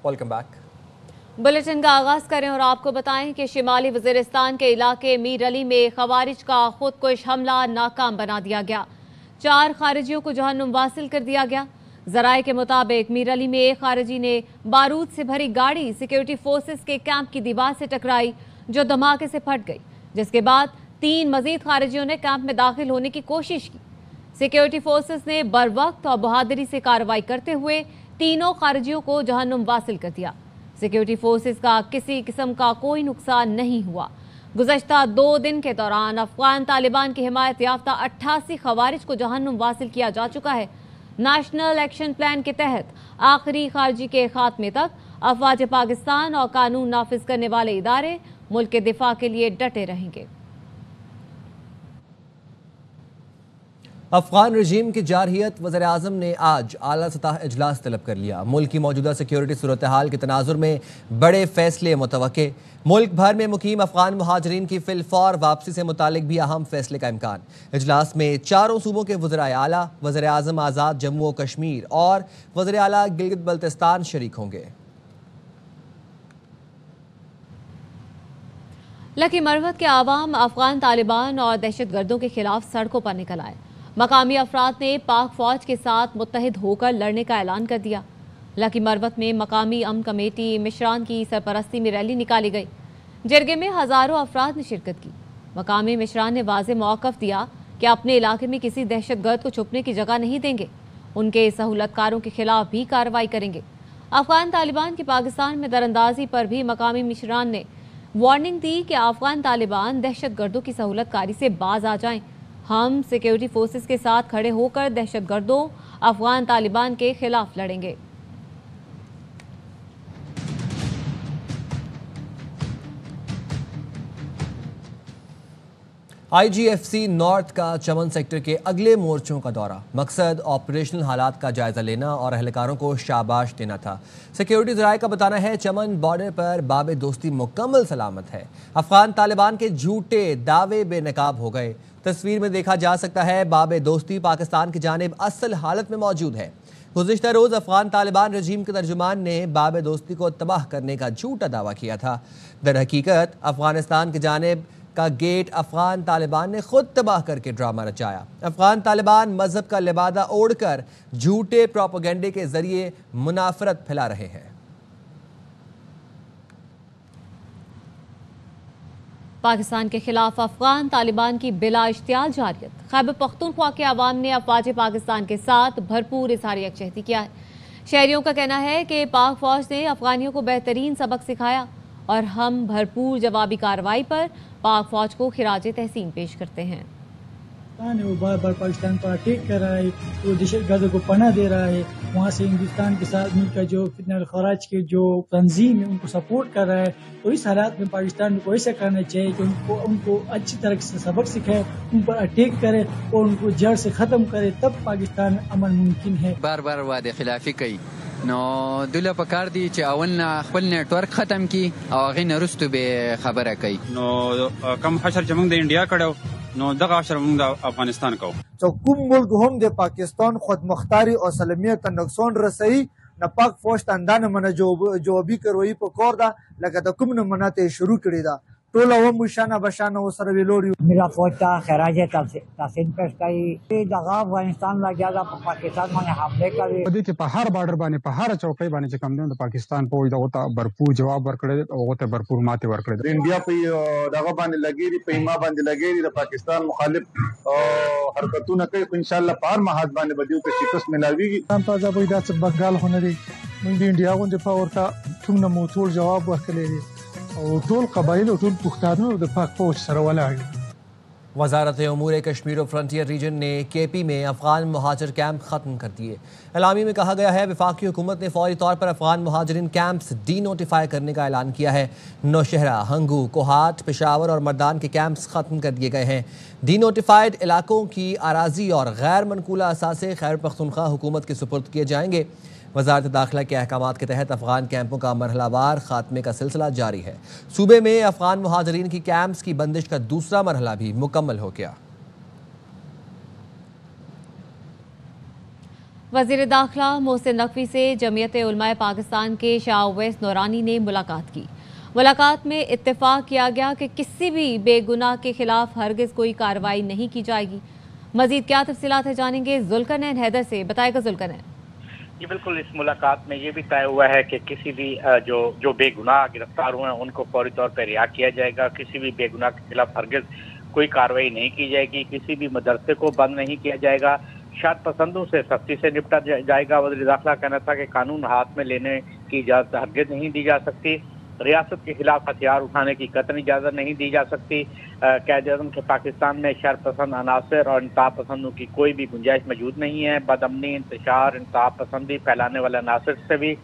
Welcome back. Bulletin का आगाज करें और आपको बताएं कि शिमाली वजीरिस्तान के इलाके मीर अली में खवारिज का खुदकुश हमला नाकाम बना दिया गया। 4 खारिजियों को जहन्नुम वासिल कर दिया गया। जराये के मुताबिक मीर अली में एक खारिजी ने बारूद से भरी गाड़ी सिक्योरिटी फोर्सेस के कैंप की दीवार से टकराई, जो धमाके से फट गई, जिसके बाद 3 मजीद खारिजियों ने कैंप में दाखिल होने की कोशिश की। सिक्योरिटी फोर्सेस ने बरवक्त और बहादुरी से कार्रवाई करते हुए तीनों खारिजियों को जहन्नुम वासिल कर दिया। सिक्योरिटी फोर्सेस का किसी किस्म का कोई नुकसान नहीं हुआ। गुज़श्ता 2 दिन के दौरान अफगान तालिबान की हिमायत याफ्ता 88 खवारिज को जहन्नुम वासिल किया जा चुका है। नेशनल एक्शन प्लान के तहत आखिरी खारजी के खात्मे तक अफवाज पाकिस्तान और कानून नाफिज करने वाले इदारे मुल्क के दिफा के लिए डटे रहेंगे। अफगान रजीम की जारहियत वज़ीर आज़म ने आज आला सतह इजलास तलब कर लिया। मुल्क की मौजूदा सिक्योरिटी सूरत हाल के तनाजुर में बड़े फैसले मुतवक्के। मुल्क भर में मुकीम अफगान मुहाजिरीन की फिलफौर वापसी से मुतालिक भी अहम फैसले का इम्कान। इजलास में चारों सूबों के वज़ीर आला, वज़ीर आज़म आज़ाद जम्मू और कश्मीर और वज़ीर आला गिलगित बल्तिस्तान शरीक होंगे। लकी मरवत के आवाम अफगान तालिबान और दहशत गर्दों के खिलाफ सड़कों पर निकल आए। मकामी अफराद ने पाक फौज के साथ मुत्तहिद होकर लड़ने का ऐलान कर दिया। लकी मरवत में मकामी अमन कमेटी मिशरान की सरपरस्ती में रैली निकाली गई। जरगे में हजारों अफराद ने शिरकत की। मकामी मिशरान ने वाज़ेह मौक़िफ़ दिया कि अपने इलाके में किसी दहशत गर्द को छुपने की जगह नहीं देंगे। उनके सहूलतकारों के खिलाफ भी कार्रवाई करेंगे। अफगान तालिबान की पाकिस्तान में दरअंदाजी पर भी मकामी मिशरान ने वार्निंग दी कि अफगान तालिबान दहशत गर्दों की सहूलतकारी से बाज आ जाएं। हम सिक्योरिटी फोर्सेस के साथ खड़े होकर दहशत गर्दों अफगान तालिबान के खिलाफ लड़ेंगे। IGFC नॉर्थ का चमन सेक्टर के अगले मोर्चों का दौरा। मकसद ऑपरेशनल हालात का जायजा लेना और अहलकारों को शाबाश देना था। सिक्योरिटी ज़राए का बताना है चमन बॉर्डर पर बाब दोस्ती मुकम्मल सलामत है। अफगान तालिबान के झूठे दावे बेनकाब हो गए। तस्वीर में देखा जा सकता है बाब दोस्ती पाकिस्तान की जानिब असल हालत में मौजूद है। गुज़िश्ता रोज़ अफगान तालिबान रजीम के तर्जुमान ने बाब दोस्ती को तबाह करने का झूठा दावा किया था। दर हकीकत अफगानिस्तान की जानिब का गेट अफगान तालिबान ने खुद तबाह करके ड्रामा रचाया। अफगान तालिबान मजहब का लिबादा ओढ़कर झूठे प्रोपेगेंडे के जरिए मुनाफरत फैला रहे हैं। पाकिस्तान के खिलाफ अफगान तालिबान की बिला इश्तियाल जारियत। खैबर पख्तूनख्वा के अवाम ने अफवाज पाकिस्तान के साथ भरपूर इज़हार यकजहती किया है। शहरियों का कहना है कि पाक फौज ने अफगानियों को बेहतरीन सबक सिखाया और हम भरपूर जवाबी कार्रवाई पर पाक फौज को खिराज तहसीन पेश करते हैं। वो बार बार पाकिस्तान पर अटैक कर रहा है, वो दहशत गर्दों को पनाह दे रहा है। वहाँ से हिंदुस्तान के साथ मिलकर जो फितना खराज के जो तंजीम है उनको सपोर्ट कर रहा है। तो इस हालात में पाकिस्तान को ऐसा करना चाहिए कि उनको अच्छी तरह से सबक सिखाए, उन पर अटैक करे और उनको जड़ से ख़त्म करे, तब पाकिस्तान अमन मुमकिन है। बार बार वादे खिलाफी कई नो दुला पकार दी च अवलना खपल नेटवर्क खत्म की और غین رستو به خبره کوي نو کم حشر چې موږ د انډیا کړو نو دغه حشر موږ د افغانستان کوو. تو کوم ملک هم د پاکستان خودمختاری او سلمیت نقصان رسئی نه پاک فوج تندانه من جوابی کروي په کور دا لکه د کوم نه مناته شروع کړی دا ټول و مشانه بشانه وسره ویلوري میرا فوج تا خراج تحسین پیش کوي دغه افغانستان لګیا دا پاکستان باندې حمله کوي په دې کې په هر بارډر باندې په هر چوکۍ باندې چې کم د پاکستان په وجه ته भरपूर جواب ورکړي او ته भरपूर ماته ورکړي. انډیا په دغه باندې لګیږي په ما باندې لګیږي د پاکستان مخالف حرکتونه کوي ان شاء الله په هر محاذ باندې بدیو ته شکست ملاويږي. هم په ځای دا څه بنگال هنري موږ د انډیا غونډه په ورته څنګه مو ټول جواب ورکړي और टोल कबाइल और टोल पुख्तानों और पाक फौज सरवाला आ गई। वजारत उमूर कश्मीर और फ्रंटियर रीजन ने KP में अफगान महाजर कैंप ख़त्म कर दिए। एलामी में कहा गया है वफाकी हुकूमत ने फौरी तौर पर अफगान महाजरीन कैंप्स डी नोटिफाई करने का ऐलान किया है। नौशहरा, हंगू, कोहाट, पेशावर और मर्दान के कैंप्स ख़त्म कर दिए गए हैं। डी नोटिफाइड इलाकों की अराजी और गैर मनकूला असासे खैबर पख्तूनख्वा हुकूमत के सुपुर्द किए जाएंगे। वजारत दाखिला के अहकामात के तहत अफगान कैंपों का मरहलावार खात्मे का सिलसिला जारी है। सूबे में अफगान मुहाजरीन की कैंप्स की बंदिश का दूसरा मरहला भी मुकम्मल हो गया। वज़ीर दाखिला मोहसिन नकवी से जमीयत उलमाए पाकिस्तान के शाह उवैस नूरानी ने मुलाकात की। मुलाकात में इत्तेफाक किया गया कि किसी भी बेगुनाह के खिलाफ हरगिज़ कोई कार्रवाई नहीं की जाएगी। मजीद क्या तफसीलात है जानेंगे जुल्करनैन हैदर से। बताएगा जुल्करनैन। जी बिल्कुल, इस मुलाकात में ये भी तय हुआ है कि किसी भी जो बेगुनाह गिरफ्तार हुए हैं उनको फौरी तौर पर रिहा किया जाएगा। किसी भी बेगुनाह के खिलाफ हरगिज़ कोई कार्रवाई नहीं की जाएगी। किसी भी मदरसे को बंद नहीं किया जाएगा। शर्त पसंदों से सख्ती से निपटा जाएगा। वज़ीर दाखिला कहना था कि कानून हाथ में लेने की इजाज़त हरगिज़ नहीं दी जा सकती। रियासत के खिलाफ हथियार उठाने की कतई इजाज़त नहीं दी जा सकती। कायदे-ए-आज़म के पाकिस्तान में शर पसंद अनासर और इंतहाप पसंदों की कोई भी गुंजाइश मौजूद नहीं है। बदअमनी, इंतशार, इंतहाप पसंदी फैलाने वाले अनासर से भी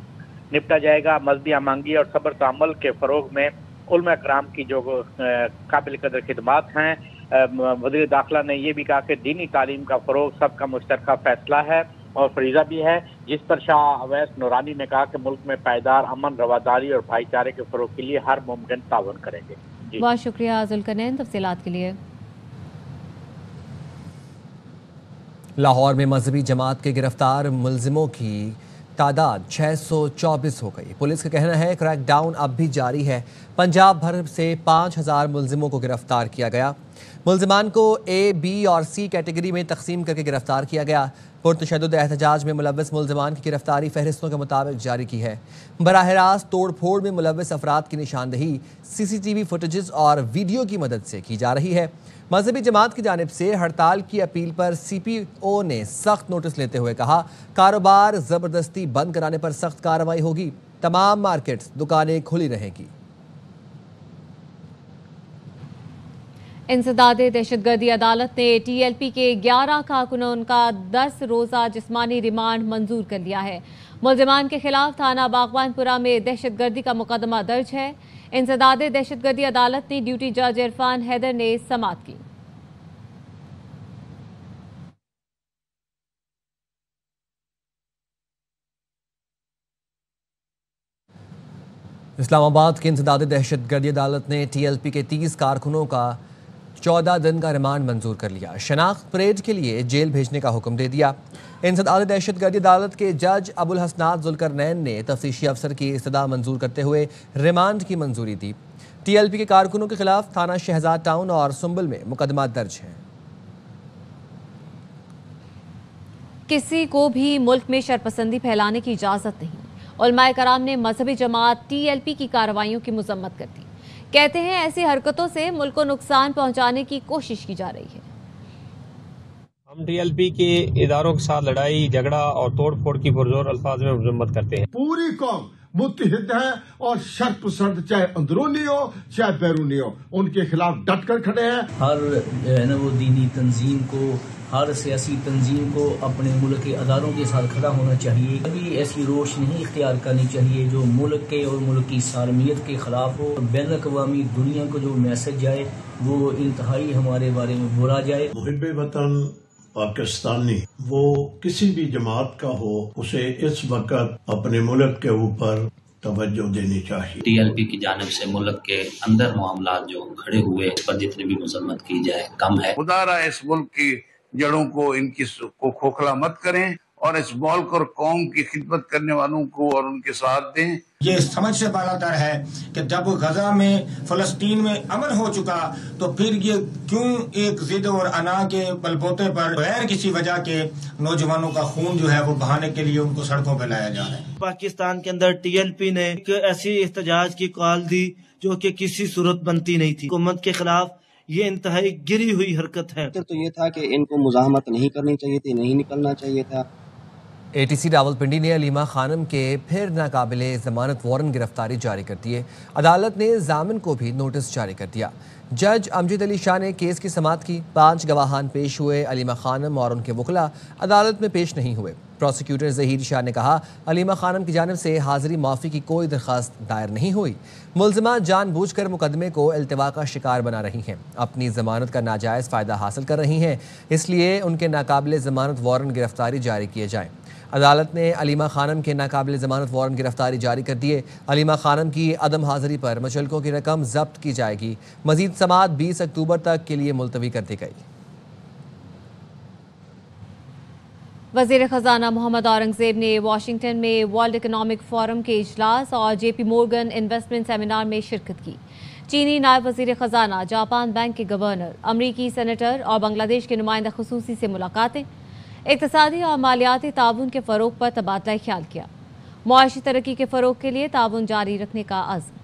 निपटा जाएगा। मजहबी अमांगी और सब्र तअम्मुल के फ़रोग में उलमा कराम की जो काबिल कदर खिदमात हैं। वज़ीर दाखिला ने यह भी कहा कि दीनी तालीम का फ़रोग सबका मुश्तरका फैसला है और फरीज़ा भी है, जिस पर शाह उवैस नूरानी ने कहा कि मुल्क में पायदार अमन, रवादारी और भाईचारे के फ़रोग के लिए हर मुमकिन ताउन करेंगे। बहुत शुक्रिया जुल्करनैन तफसीलात के लिए। लाहौर में मजहबी जमात के गिरफ्तार मुलजिमों की तादाद 624 हो गई। पुलिस का कहना है क्रैकडाउन अब भी जारी है। पंजाब भर से 5000 मुलजिमों को गिरफ्तार किया गया। मुलजिमान को ए, बी और सी कैटेगरी में तकसीम करके गिरफ्तार किया गया। पुरतशद्दुद एहतजाज में मुलव्वस मुलजिमान की गिरफ्तारी फहरिस्तों के मुताबिक जारी की है। बराह रास्त तोड़ फोड़ में मुलव्वस अफराद की निशानदही CCTV फुटेजेस और वीडियो की मदद से की जा रही है। मजहबी जमात की जानिब से हड़ताल की अपील पर CPO ने सख्त नोटिस लेते हुए कहा, कारोबार जबरदस्ती बंद कराने पर सख्त कार्रवाई होगी। तमाम मार्केट्स, दुकानें खुली रहेंगी। इंसदादे दहशतगर्दी अदालत ने TLP के 11 कारकुनों का 10 रोज़ा जिस्मानी रिमांड मंजूर कर लिया है। मुलजिमान के खिलाफ थाना बागवानपुरा में दहशतगर्दी का मुकदमा दर्ज है। इंसदादे दहशतगर्दी अदालत ने ड्यूटी जज इरफान हैदर ने समाअत की। इस्लामाबाद की इंसदादे दहशतगर्दी अदालत ने TLP के 30 कारकुनों का 14 दिन का रिमांड मंजूर कर लिया। शनाख्त परेड के लिए जेल भेजने का हुक्म दे दिया। इंसदादे दहशतगर्दी अदालत के जज अबुल हसनात जुल्करनैन ने तफ्तीशी अफसर की इस्तदा मंजूर करते हुए रिमांड की मंजूरी दी। TLP के कारकुनों के खिलाफ थाना शहजाद टाउन और सुंबल में मुकदमा दर्ज है। किसी को भी मुल्क में शरपसंदी फैलाने की इजाजत नहीं। उलमाए कराम ने मजहबी जमात TLP की कार्रवाइयों की मजम्मत कर दी। कहते हैं ऐसी हरकतों से मुल्क को नुकसान पहुंचाने की कोशिश की जा रही है। हम TLP के इदारों के साथ लड़ाई झगड़ा और तोड़ फोड़ की पुरजोर अल्फाज में मजम्मत करते हैं। पूरी कौम मुत्तहिद है और शर्पसंद चाहे अंदरूनी हो चाहे बैरूनी हो, उनके खिलाफ डट कर खड़े हैं। हर वो दीनी तंजीम को, हर सियासी तंजीम को अपने मुल्क के अदारों के साथ खड़ा होना चाहिए। कभी ऐसी रोश नहीं इख्तियार करनी चाहिए जो मुल्क के और मुल्क की सालमियत के खिलाफ हो। बैनुल-अक़वामी दुनिया को जो मैसेज जाए वो इंतहाई हमारे बारे में बुरा जाए। मुहिब्बे वतन पाकिस्तानी वो किसी भी जमात का हो, उसे इस वक्त अपने मुल्क के ऊपर तवज्जो देनी चाहिए। TLP की जानिब से मुल्क के अंदर मामला जो खड़े हुए इस पर जितनी भी मजम्मत की जाए कम है। खुदारा इस मुल्क की जड़ों को, इनकी को खोखला मत करें और इस मुल्क और कौम की खिदमत करने वालों को और उनके साथ दें। ये समझ से बालातर है कि जब गजा में फलस्तीन में अमन हो चुका तो फिर ये क्यों एक जिद और अना के बलबूते पर गैर किसी वजह के नौजवानों का खून जो है वो बहाने के लिए उनको सड़कों पर लाया जा रहा है। पाकिस्तान के अंदर TLP ने एक ऐसी एहतजाज की कॉल दी जो कि किसी सूरत बनती नहीं थी। हुकूमत के खिलाफ ये इंतहाई गिरी हुई हरकत है। तो ये था कि इनको मुज़ाहमत नहीं करनी चाहिए थी, नहीं निकलना चाहिए था। ATC रावलपिंडी ने अलीमा खानम के फिर नाकाबिले ज़मानत वारंट गिरफ्तारी जारी कर दी है। अदालत ने जामिन को भी नोटिस जारी कर दिया। जज अमजद अली शाह ने केस की समाअत की। 5 गवाहान पेश हुए। अलीमा खानम और उनके वकला अदालत में पेश नहीं हुए। प्रोसिक्यूटर ज़हीर शाह ने कहा, अलीमा खानम की जानिब से हाजिरी माफ़ी की कोई दरख्वास्त दायर नहीं हुई। मुलजिमा जानबूझकर मुकदमे को इल्तिवा का शिकार बना रही हैं, अपनी ज़मानत का नाजायज़ फ़ायदा हासिल कर रही हैं, इसलिए उनके नाकाबिले ज़मानत वारंट गिरफ्तारी जारी किए जाएँ। अदालत ने अलीमा खानम के नाकाबिले ज़मानत वारंट गिरफ्तारी जारी कर दिए। अलीमा खानम की अदम हाजिरी पर मुचलकों की रकम जब्त की जाएगी। मजीद समाअत 20 अक्टूबर तक के लिए मुलतवी कर दी गई। वजीर खजाना मोहम्मद औरंगजेब ने वाशिंगटन में वर्ल्ड इकोनॉमिक फोरम के इजलास और JP Morgan इन्वेस्टमेंट सेमिनार में शिरकत की। चीनी नायब वजीर खजाना, जापान बैंक के गवर्नर, अमरीकी सेनेटर और बांग्लादेश के नुमाइंदा खुसूसी से मुलाकातें, इक्तिसादी और मालियाती ताउन के फ़रोग पर तबादला ख्याल किया। मुआशी तरक्की के फ़रोग के लिए ताउन जारी रखने का अज़्म।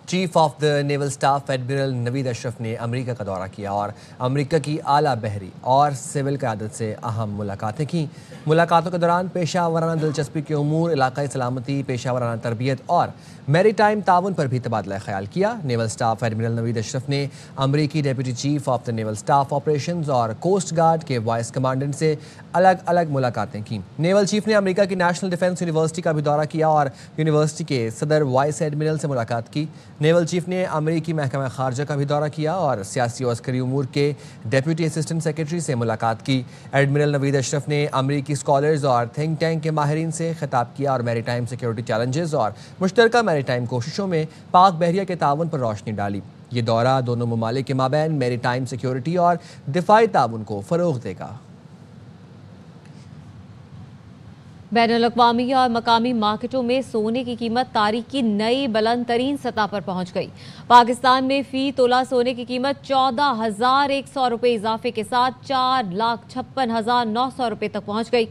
Chief of the naval staff admiral Naveed Ashraf ने अमेरिका का दौरा किया और अमेरिका की आला बहरी और सिविल क़यादत से अहम मुलाकातें की। मुलाकातों के दौरान पेशा वराना दिलचस्पी के उमूर, इलाकाई सलामती, पेशा वराना तरबियत और मैरी टाइम ताउन पर भी तबादला ख्याल किया। Naval staff admiral Naveed Ashraf ने अमरीकी deputy chief of the naval staff operations और कोस्ट गार्ड के वाइस कमांडेंट से अलग अलग मुलाकातें की। नेवल चीफ ने अमेरिका की नेशनल डिफेंस यूनिवर्सिटी का भी दौरा किया और यूनिवर्सिटी के सदर वाइस एडमिरल से मुलाकात की। नेवल चीफ ने अमेरिकी महकमा खारजा का भी दौरा किया और सियासी और अस्करी उमूर के डेप्यूटी असिस्टेंट सेक्रेटरी से मुलाकात की। एडमिरल नवीद अशरफ ने अमेरिकी स्कॉलर्स और थिंक टैंक के माहिरीन से खिताब किया और मैरी टाइम सिक्योरिटी चैलेंजेस और मुश्तरका मैरी टाइम कोशिशों में पाक बहरिया के ताउन पर रोशनी डाली। ये दौरा दोनों ममालिक के माबैन मैरी टाइम सिक्योरिटी और दिफाई ताउन को फ़रोग़ देगा। बैनुल-अक़वामी और मकामी मार्केटों में सोने की कीमत तारीख की नई बुलंद तरीन सतह पर पहुंच गई। पाकिस्तान में फी तोला सोने की कीमत 14,100 रुपये इजाफे के साथ 4,56,900 रुपये तक पहुंच गई।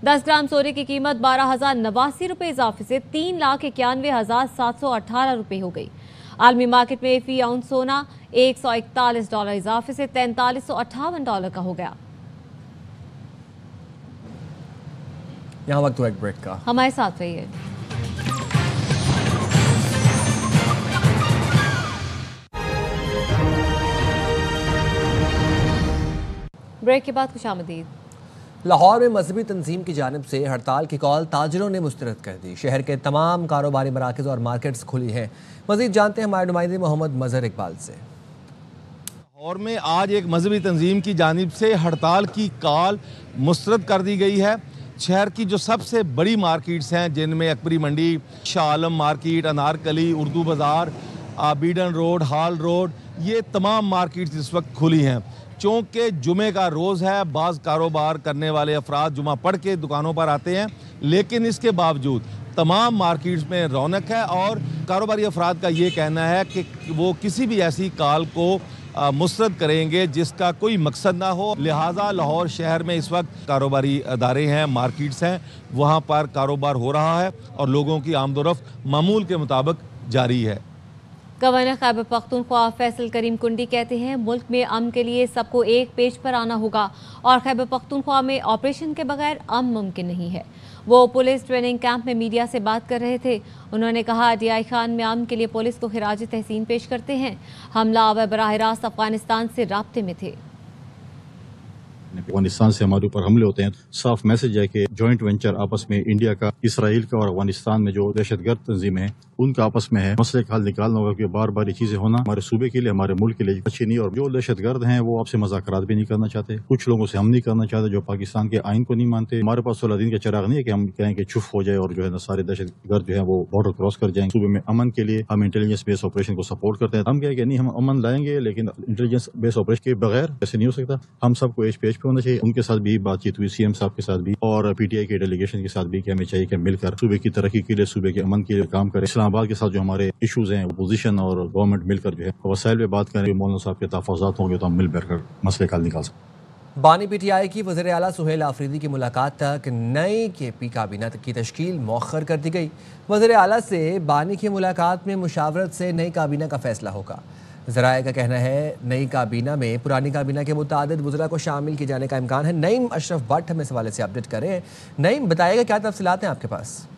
10 ग्राम सोने की कीमत 12,089 रुपये इजाफे से 3,91,718 रुपये हो गई। आलमी मार्केट में फी आउंस सोना $141 इजाफे से $4358 का हो गया। यहाँ वक्त हुआ एक ब्रेक का, हमारे साथ रहिए। ब्रेक के बाद खुशामदीद। लाहौर में मजहबी तंजीम की जानिब से हड़ताल की कॉल ताजरों ने मुस्तरद कर दी। शहर के तमाम कारोबारी मराकज़ और मार्केट्स खुली हैं। मज़ीद जानते हैं हमारे नुमाइंदे मोहम्मद मजहर इकबाल से। लाहौर में आज एक मजहबी तंजीम की जानिब से हड़ताल की कॉल मुस्तरद कर दी गई है। शहर की जो सबसे बड़ी मार्केट्स हैं, जिनमें अकबरी मंडी, शाह आलम मार्केट, अनारकली, उर्दू बाज़ार, बीडन रोड, हाल रोड, ये तमाम मार्केट्स इस वक्त खुली हैं। चूँकि जुमे का रोज़ है, बाज़ कारोबार करने वाले अफराद जुमा पढ़ के दुकानों पर आते हैं, लेकिन इसके बावजूद तमाम मार्केट्स में रौनक है और कारोबारी अफराद का ये कहना है कि वो किसी भी ऐसी कॉल को मुस्तरद करेंगे जिसका कोई मकसद ना हो। लिहाजा लाहौर शहर में इस वक्त कारोबारी अदारे हैं, मार्केट्स हैं, वहाँ पर कारोबार हो रहा है और लोगों की आमदोरफ्त मामूल के मुताबिक जारी है। गवर्नर खैबर पख्तूनख्वा फैसल करीम कुंडी कहते हैं मुल्क में अमन के लिए सबको एक पेज पर आना होगा और खैबर पख्तूनख्वा में ऑपरेशन के बगैर अमन मुमकिन नहीं है। वो पुलिस ट्रेनिंग कैंप में मीडिया से बात कर रहे थे। उन्होंने कहा DI खान में अमन के लिए पुलिस को खिराज तहसीन पेश करते हैं। हमलावर बराह रास्त अफगानिस्तान से राब्ते में थे। अफगानिस्तान से हमारे ऊपर हमले होते हैं, साफ मैसेज है कि जॉइंट वेंचर आपस में इंडिया का, इसराइल का और अफगानिस्तान में जो दहशतगर्द तंजीमें हैं उनका आपस में है। मसले का हल निकालना होगा कि बार बार ये चीजें होना हमारे सूबे के लिए, हमारे मुल्क के लिए अच्छी नहीं। और जो दहशतगर्द हैं वो आपसे मज़ाकरात भी नहीं करना चाहते, कुछ लोगों से हम नहीं करना चाहते जो पाकिस्तान के आइन को नहीं मानते। हमारे पास 16 दिन का चिराग नहीं है कि हम कहें कि चुप हो जाए और जो है ना सारे दहशतगर्द जो है वो बॉर्डर क्रॉस कर जाएंगे। सूबे में अमन के लिए हम इंटेलिजेंस बेस्ड ऑपरेशन को सपोर्ट करते हैं। हम कहें कि नहीं हम अमन लाएंगे, लेकिन इंटेलिजेंस बेस्ड ऑपरेशन के बगैर ऐसे नहीं हो सकता। हम सबको एज पेज पे होना चाहिए। उनके साथ भी बातचीत हुई, CM साहब के साथ भी और PTI के डेलीगेशन के साथ भी, कि हमें चाहिए कि मिलकर सूबे की तरक्की के लिए, सूबे के अमन के लिए काम करें। इस्लामाबाद के साथ जो हमारे इश्यूज हैं, अपोजिशन और गवर्नमेंट मिलकर जो है वसाइल पे बात करें। मौलाना साहब के तहफ़्फ़ुज़ात होंगे तो हम मिल बैठ कर मसले का हल निकाल सकते। बानी PTI की वज़ीर आला सुहेल आफरीदी की मुलाकात तक नई KP काबीना की तश्कील मौखर कर दी गई। वज़ीर आला से बानी की मुलाकात में मुशावरत से नई काबीना का फैसला होगा। ज़राए का कहना है नई काबीना में पुरानी काबीना के मुताबिक वज़रा को शामिल किए जाने का इम्कान है। नईम अशरफ भट्ट हमें इस हवाले से अपडेट करें। नईम, बताइएगा क्या तफसीलात हैं आपके पास?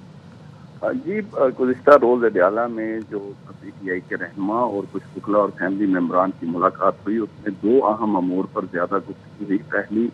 जी, गुज़िश्ता रोज़ अडयाला में जो PTI के रहनुमा और कुछ वकला और फैमिली मेम्बरान की मुलाकात हुई, उसमें दो अहम अमूर पर ज़्यादा गुफ्तगू हुई। पहली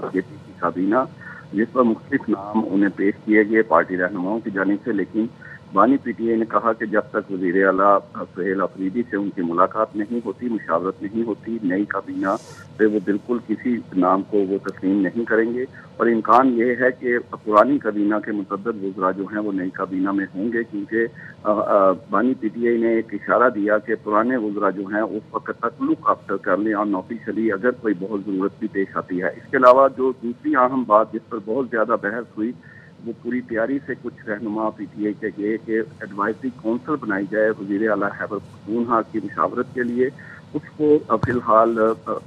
KP की काबीना, जिस पर मुख्तलिफ नाम उन्हें पेश किए गए पार्टी रहनुमाओं की जानिब से, लेकिन बानी पीटीआई ने कहा कि जब तक वज़ीर आला सुहेल अफरीदी से उनकी मुलाकात नहीं होती, मुशावरत नहीं होती, नई काबीना से वो बिल्कुल किसी नाम को वो तस्लीम नहीं करेंगे और इम्कान ये है कि पुरानी काबीना के मुतअद्दिद वज़रा जो हैं वो नई काबीना में होंगे, क्योंकि बानी पीटीआई ने एक इशारा दिया कि पुराने वज़रा जो हैं उस वक्त तकल्लुक अफ्तर कर लें और ऑफिशियली अगर कोई बहुत ज़रूरत भी पेश आती है। इसके अलावा जो दूसरी अहम बात जिस पर बहुत ज़्यादा बहस हुई वो पूरी तैयारी से कुछ रहनुमा पीटीआई के गए कि एडवाइजरी काउंसिल बनाई जाए वज़ीर आला खैबर पख्तूनख्वा की मुशावरत के लिए। उसको फिलहाल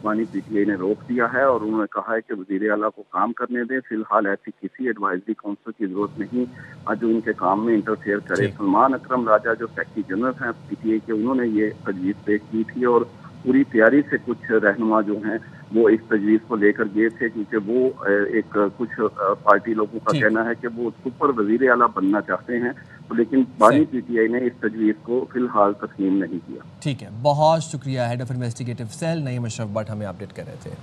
बानी पीटीआई ने रोक दिया है और उन्होंने कहा है कि वज़ीर आला को काम करने दें, फिलहाल ऐसी किसी एडवाइजरी काउंसिल की जरूरत नहीं जो उनके काम में इंटरफेयर करे। सलमान अकरम राजा जो सेक्रेटरी जनरल हैं पीटीआई के, उन्होंने ये तजवीज़ पेश की थी और पूरी तैयारी से कुछ रहनुमा जो हैं वो इस तजवीज़ को लेकर गए थे, क्योंकि वो एक कुछ पार्टी लोगों का कहना है कि वो सुपर वज़ीर आला बनना चाहते हैं, तो लेकिन बानी पीटीआई ने इस तजवीज़ को फिलहाल तस्लीम नहीं किया। ठीक है, बहुत शुक्रिया। Head of investigative cell Naeem Ashraf Bhatt हमें अपडेट कर रहे थे।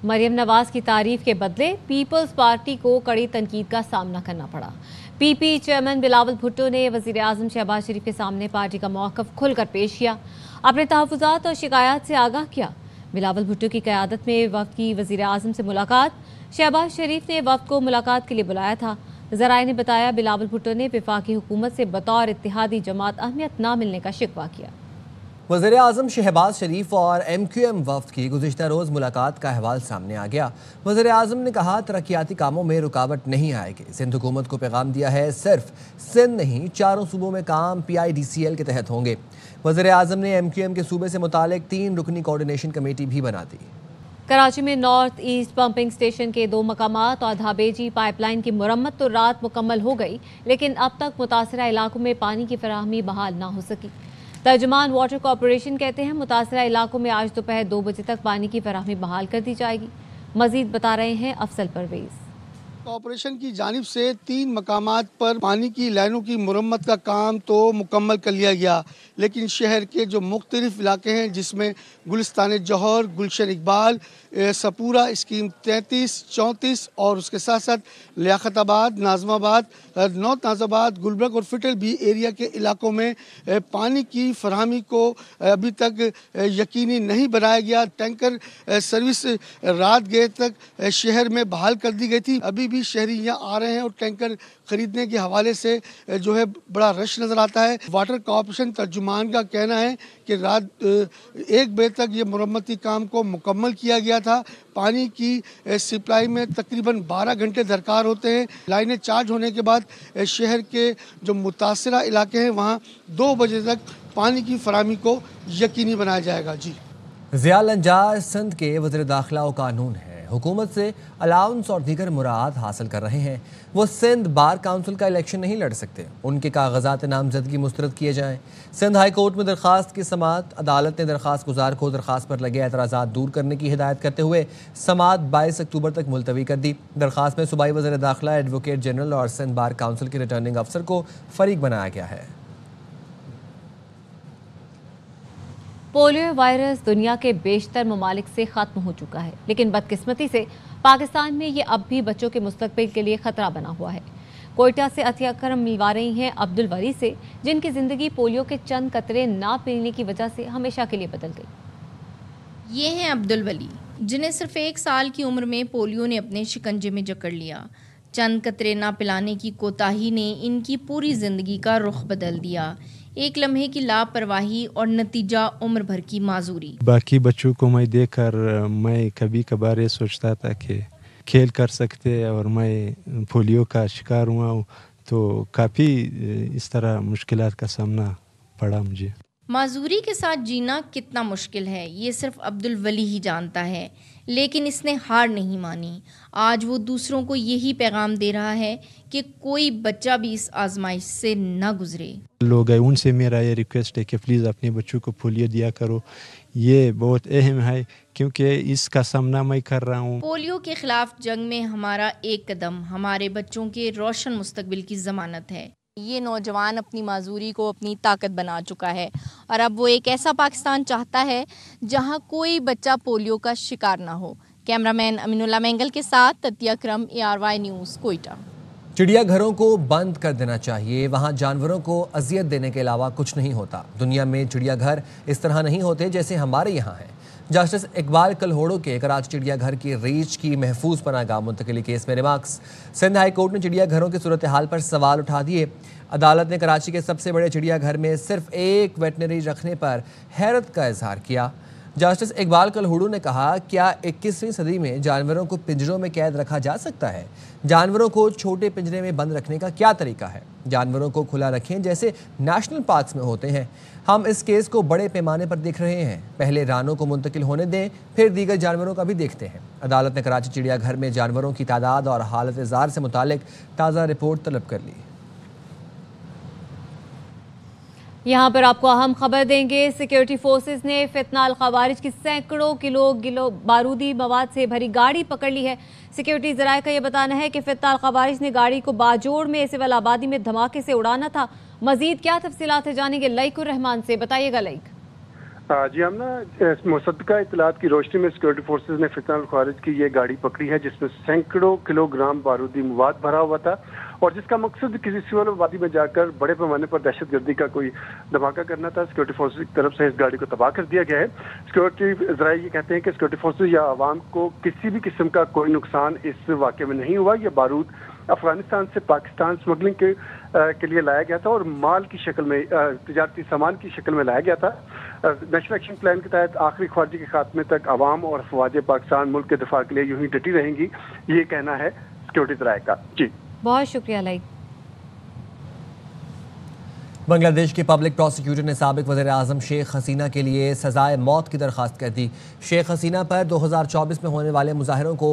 मरियम नवाज की तारीफ के बदले पीपल्स पार्टी को कड़ी तनकीद का सामना करना पड़ा। पीपी चेयरमैन बिलावल भुट्टो ने वज़ीर आज़म शहबाज शरीफ के सामने पार्टी का मौक़िफ़ खुलकर पेश किया, अपने तहफ़्फ़ुज़ात और शिकायत से आगाह किया। बिलावल भुट्टो की क़यादत में वफ़द की वज़ीर आज़म से मुलाकात, शहबाज शरीफ ने वफ़द को मुलाकात के लिए बुलाया था। ज़राए ने बताया बिलावल भुट्टो ने वफाकी हुकूमत से बतौर इत्तेहादी जमात अहमियत न मिलने का शिकवा किया। वज़ीर आज़म शहबाज शरीफ और MQM वफ़द की गुज़िश्ता रोज़ मुलाकात का अहवाल सामने आ गया। वज़ीर आज़म ने कहा तरक्याती कामों में रुकावट नहीं आएगी। सिंध हुकूमत को पैगाम दिया है सिर्फ सिंध नहीं चारों सूबों में काम PIDCL के तहत होंगे। वज़ीर आज़म ने MQM के सूबे से मुतालिक 3 रुकनी कोऑर्डिनेशन कमेटी भी बना दी। कराची में नॉर्थ ईस्ट पंपिंग स्टेशन के 2 मकामात और धाबेजी पाइपलाइन की मुरम्मत तो रात मुकम्मल हो गई, लेकिन अब तक मुतासरा इलाकों में पानी की फराहमी बहाल ना हो सकी। तर्जुमान वाटर कॉरपोरेशन कहते हैं मुतासरा इलाकों में आज दोपहर 2 बजे तक पानी की फराहमी बहाल कर दी जाएगी। मजीद बता रहे हैं अफसल परवेज। कॉरपोरेशन की जानिब से 3 मकामात पर पानी की लाइनों की मुरम्मत का काम तो मुकम्मल कर लिया गया, लेकिन शहर के जो मुख्तलिफ इलाके हैं जिसमें गुलिस्तान जौहर, गुलशन इकबाल, सपूरा, स्कीम 33, 34 और उसके साथ साथ लियाकताबाद, नाजमाबाद, नॉर्थ नाजाबाद, गुलबर्ग और फिटल भी एरिया के इलाकों में पानी की फरहमी को अभी तक यकीनी नहीं बनाया गया। टैंकर सर्विस रात गए तक शहर में बहाल कर दी गई थी। अभी भी शहरी यहाँ आ रहे हैं और टैंकर खरीदने के हवाले से जो है बड़ा रश नज़र आता है। वाटर कॉरपोरेशन तर्जुमान का कहना है कि रात 1 बजे तक ये मुरम्मती काम को मुकम्मल किया गया था। पानी की सप्लाई में तकरीबन 12 घंटे दरकार होते हैं। लाइनें चार्ज होने के बाद शहर के जो मुतासरा इलाके हैं वहाँ 2 बजे तक पानी की फराहमी को यकीनी बनाया जाएगा। जी ज़िया लंजार सिंध के वज़ीर दाखिला व कानून है, हुकूमत से अलाउंस और दीगर मुराद हासिल कर रहे हैं। वो सिंध बार काउंसिल का इलेक्शन नहीं लड़ सकते, उनके कागजात नामजदगी मुस्तरद किए जाएँ। सिंध हाई कोर्ट में दरख्वास्त की समाअत, अदालत ने दरख्वास्त गुजार को दरख्वास्त पर लगे एतराज़ात दूर करने की हिदायत करते हुए समाअत 22 अक्टूबर तक मुलतवी कर दी। दरख्वास्त में सूबाई वज़ीर दाखिला, एडवोकेट जनरल और सिंध बार काउंसिल के रिटर्निंग अफसर को फरीक बनाया गया है। पोलियो वायरस दुनिया के बेशतर ममालिक से ख़त्म हो चुका है, लेकिन बदकिस्मती से पाकिस्तान में ये अब भी बच्चों के मुस्तकबिल के लिए ख़तरा बना हुआ है। कोयटा से अतिया करम मिलवा रही हैं अब्दुल वली से, जिनकी ज़िंदगी पोलियो के चंद कतरे ना पीने की वजह से हमेशा के लिए बदल गई। ये हैं अब्दुल वली, जिन्हें सिर्फ 1 साल की उम्र में पोलियो ने अपने शिकंजे में जकड़ लिया। चंद कतरे ना पिलाने की कोताही ने इनकी पूरी ज़िंदगी का रुख बदल दिया। एक लम्हे की लापरवाही और नतीजा उम्र भर की माजूरी। बाकी बच्चों को मैं देखकर मैं कभी कभार ये सोचता था कि खेल कर सकते और मैं पोलियो का शिकार हुआ हूँ, तो काफ़ी इस तरह मुश्किलात का सामना पड़ा मुझे। माजूरी के साथ जीना कितना मुश्किल है ये सिर्फ अब्दुल वली ही जानता है, लेकिन इसने हार नहीं मानी। आज वो दूसरों को यही पैगाम दे रहा है कि कोई बच्चा भी इस आजमाइश से न गुजरे। लोग हैं उनसे मेरा ये रिक्वेस्ट है कि प्लीज़ अपने बच्चों को पोलियो दिया करो, ये बहुत अहम है क्योंकि इसका सामना मैं कर रहा हूँ। पोलियो के खिलाफ जंग में हमारा एक कदम हमारे बच्चों के रोशन मुस्तकबिल की ज़मानत है। ये नौजवान अपनी माजूरी को अपनी ताकत बना चुका है और अब वो एक ऐसा पाकिस्तान चाहता है जहां कोई बच्चा पोलियो का शिकार ना हो। कैमरामैन अमीनुल्लाह मेंगल के साथ ततिया अकरम, ARY न्यूज़, कोयटा। चिड़ियाघरों को बंद कर देना चाहिए। वहां जानवरों को अजियत देने के अलावा कुछ नहीं होता। दुनिया में चिड़ियाघर इस तरह नहीं होते जैसे हमारे यहाँ हैं। जस्टिस इकबाल कलहोड़ो के कराची चिड़ियाघर की रीच की महफूज पनाहगाह मुंतकिली केस में रिमार्क्स। सिंध हाई कोर्ट ने चिड़ियाघरों की सूरत हाल पर सवाल उठा दिए। अदालत ने कराची के सबसे बड़े चिड़ियाघर में सिर्फ एक वेटनरी रखने पर हैरत का इजहार किया। जस्टिस इकबाल कलहोड़ो ने कहा, क्या 21वीं सदी में जानवरों को पिंजरों में कैद रखा जा सकता है? जानवरों को छोटे पिंजरे में बंद रखने का क्या तरीका है? जानवरों को खुला रखें जैसे नेशनल पार्क्स में होते हैं। हम इस केस को बड़े पैमाने पर देख रहे हैं। पहले रानों को मुंतकिल होने दें, फिर दीगर जानवरों का भी देखते हैं। अदालत ने कराची चिड़ियाघर में जानवरों की तादाद और हालत ज़ार से मुतालिक ताज़ा रिपोर्ट तलब कर ली। यहाँ पर आपको अहम खबर देंगे। सिक्योरिटी फोर्सेस ने फितनाल खवारिज की सैकड़ों किलो बारूदी मवाद से भरी गाड़ी पकड़ ली है। सिक्योरिटी ज़राए का यह बताना है कि फितनाल खवारिज ने गाड़ी को बाजोड़ में सिविल आबादी में धमाके से उड़ाना था। मजीद क्या तफसीलात है जानेंगे लईकुर रहमान से। बताइएगा लईक। जी हम मुसद्दका इतलात की रोशनी में सिक्योरिटी फोर्सेज ने फितनाल खवारिज की ये गाड़ी पकड़ी है जिसमें सैकड़ों किलोग्राम बारूदी मवाद भरा हुआ था और जिसका मकसद किसी सिविल आबादी में जाकर बड़े पैमाने पर दहशतगर्दी का कोई धमाका करना था। सिक्योरिटी फोर्सेज की तरफ से इस गाड़ी को तबाह कर दिया गया है। सिक्योरिटी ज़राए ये कहते हैं कि सिक्योरिटी फोर्सेज या आवाम को किसी भी किस्म का कोई नुकसान इस वाक़े में नहीं हुआ। यह बारूद अफगानिस्तान से पाकिस्तान स्मगलिंग के लिए लाया गया था और माल की शक्ल में, तजारती सामान की शक्ल में लाया गया था। नेशनल एक्शन प्लान के तहत आखिरी ख्वारजी के खात्मे तक आवाम और अफवाज पाकिस्तान मुल्क के दिफा के लिए यूं ही डटी रहेंगी, ये कहना है सिक्योरिटी ज़राए का। जी बहुत शुक्रिया लाइक। बांग्लादेश के पब्लिक प्रोसिक्यूटर ने साबिक वज़ीर आज़म शेख हसीना के लिए सजाए मौत की दरख्वास्त कर दी। शेख हसीना पर 2024 में होने वाले मुजाहरों को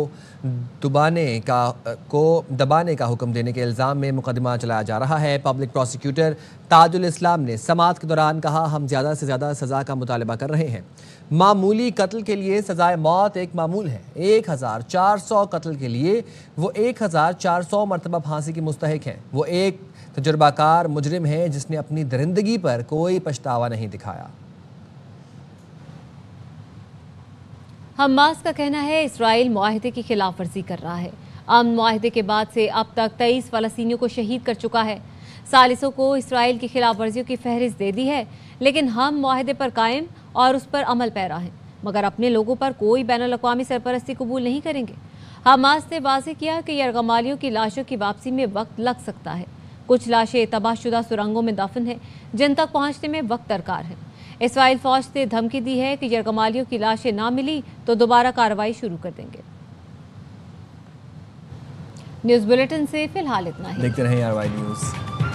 दबाने का हुक्म देने के इल्ज़ाम में मुकदमा चलाया जा रहा है। पब्लिक प्रोसिक्यूटर ताजुल इस्लाम ने समाअत के दौरान कहा, हम ज़्यादा से ज़्यादा सज़ा का मुतालबा कर रहे हैं। मामूली कत्ल के लिए सजाए मौत एक मामूल है। 1400 कत्ल के लिए वो 1400 मरतबा फांसी की मुस्तहिक हैं। वो एक तजुर्बाकार मुजरिम है जिसने अपनी दरिंदगी पर कोई पछतावा नहीं दिखाया। हमास का कहना है इसराइल मुआहिदे की खिलाफ वर्जी कर रहा है। अमन मुआहिदे के बाद से अब तक 23 फ़लस्तीनियों को शहीद कर चुका है। सालिसों को इसराइल की खिलाफ वर्जियों की फहरिस्त दे दी है, लेकिन हम मुआहिदे पर कायम और उस पर अमल पैरा हैं, मगर अपने लोगों पर कोई बैनुल अक़वामी सरपरस्ती कबूल नहीं करेंगे। हमास ने वाज़ेह किया कि यरगमालियों की लाशों की वापसी में वक्त लग सकता है। कुछ लाशें तबाहशुदा सुरंगों में दफन हैं जिन तक पहुंचने में वक्त दरकार है। इसराइल फौज ने धमकी दी है कि यरगमालियों की लाशें ना मिली तो दोबारा कार्रवाई शुरू कर देंगे। न्यूज़ बुलेटिन से फिलहाल इतना ही। देखते रहें RY न्यूज़।